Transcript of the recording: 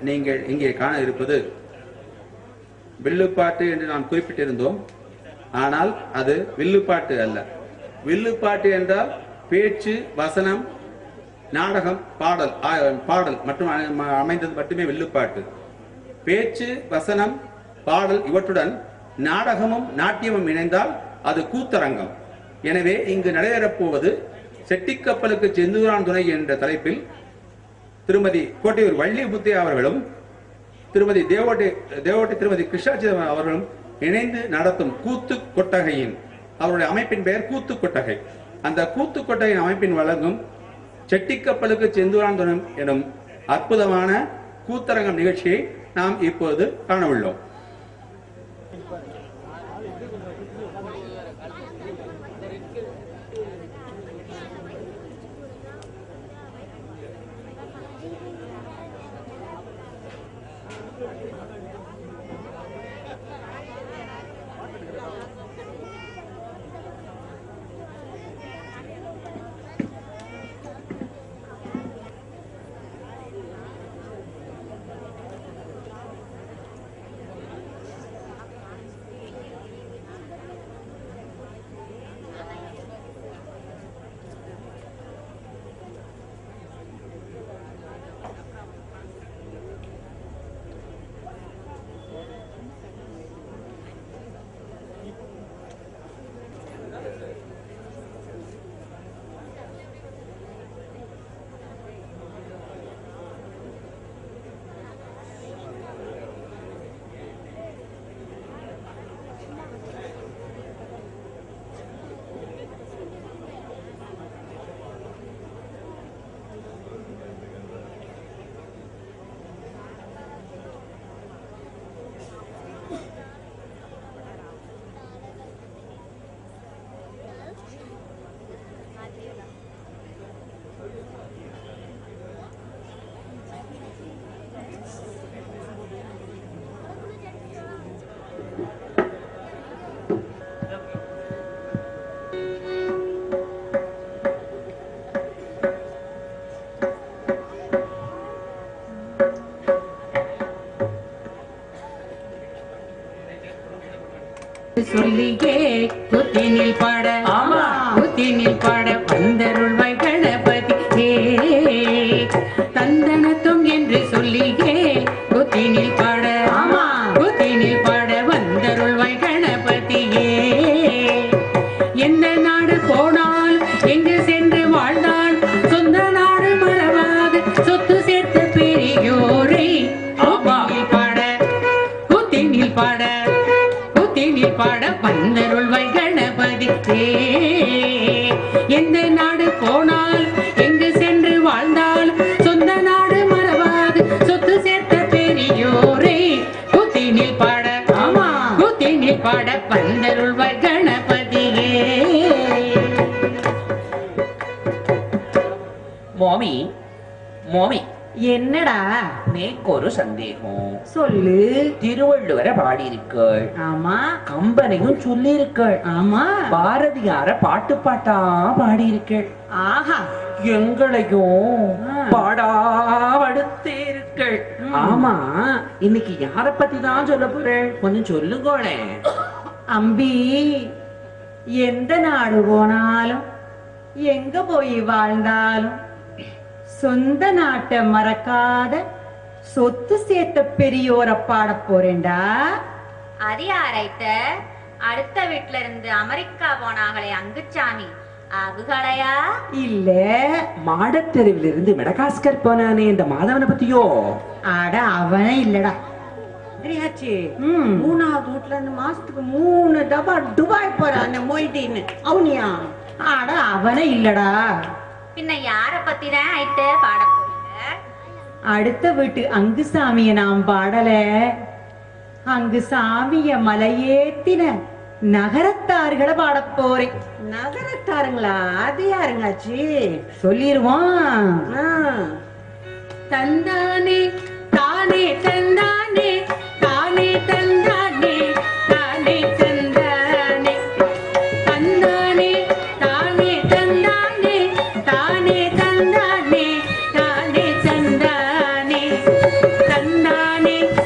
நீங்கள் இங்கே காண இருப்பது வில்லுப்பாட்டு என்று நாம் குறிப்பிட்டிருந்தோம். ஆனால் அது வில்லுப்பாட்டு அல்ல. வில்லுப்பாட்டு என்றால் பேச்சு, வசனம், நாடகம், பாடல் மற்றும் அமைந்தது மட்டுமே வில்லுப்பாட்டு. பேச்சு, வசனம், பாடல் இவற்றுடன் நாடகமும் நாட்டியமும் இணைந்தால் அது கூத்தரங்கம். எனவே இங்கு நடைபெறப்போவது செட்டிக்கப்பலுக்கு செந்தூரான் துணை என்ற தலைப்பில் திருமதி கோட்டையூர் வள்ளி முத்தையா அவர்களும் திருமதி தேவோட்டி திருமதி கிருஷ்ணாச்சி அவர்களும் இணைந்து நடத்தும் கூத்து கொட்டகையின் அவருடைய அமைப்பின் பெயர் கூத்து கொட்டகை. அந்த கூத்து கொட்டகையின் அமைப்பின் வழங்கும் செட்டிக்கப்பலுக்கு செந்தூரான் துணை எனும் அற்புதமான கூத்தரங்கம் நிகழ்ச்சியை நாம் இப்போது காண உள்ளோம். சொல்லியே குத்தினில் பாட குத்தினில் பாட வந்தருள்வாய் கணபதி தந்தனத்தும் என்று சொல்லியே குத்தினில் பாட குத்தினில் பாட வந்தருள்வாய் கணபதியே. எந்த நாடு போனால் எங்கு சென்று வாழ்ந்தால் சொந்த நாடு மறவாது சொத்து சேர்த்த பெரியோரை பாட குத்தினில் பாட பாட வந்தருள்வாய் கணபதி. எந்த நாடு போனால் எங்கு சென்று வாழ்ந்தால் சொந்த நாடு மறவாது சொத்து சேர்த்த பெரியோரை குத்தினில் பாட குத்தினில் பாட வந்தருள்வாய் கணபதியே. மோமி மோமி என்னடா நேக்கு ஒரு சந்தேகம். சொல்லு. திருவள்ளுவரை பாடியிருக்கள். ஆமா. கம்பனையும் சொல்லி இருக்கள். ஆமா. பாரதியார பாட்டு பாட்டா பாடியிருக்கள். ஆஹா. எங்களையும் பாடாவடுத்தீர்கள். ஆமா, இன்னைக்கு யார பத்தி தான் சொல்ல போறேன், கொஞ்சம் சொல்லுங்களே. அம்பி, எந்த நாடு போனாலும் எங்க போய் வாழ்ந்தாலும் சொந்த நாட்டை மறக்காத சொத்து சேர்த்த பெரியோரை பாட போறேன்டா. அது யாரைத்த? அடுத்த வீட்டுல இருந்து அமெரிக்கா போனாங்களே அங்குச்சாமி, அவங்களையா? இல்ல, மாடத்தெருவில் இருந்து மெடகாஸ்கர் போனானே இந்த மாதவனை பத்தியோ? அட அவனே இல்லடா. 3வது வீட்டுல இருந்து மாசத்துக்கு 3 டப்பா துபாய் போறான் மொய்டின்னு அவனியா? அட அவனே இல்லடா. பின்ன யார பத்தி தான் ஐத்த பாட போறீங்க? அடுத்த வீட்டு அங்கு சாமிய நாம் பாடல, அங்கு சாமிய மலையேத்தின நகரத்தார்களை பாட போறேன். நகரத்தாருங்களா? அது யாருங்காச்சு? சொல்லிருவான். தந்தானே தானே தந்தானே தானே தந்தானே தானே தந்தானே தந்தானே தானே தந்தானே தானே தந்தானே தானே தந்தானே தந்தானே தானே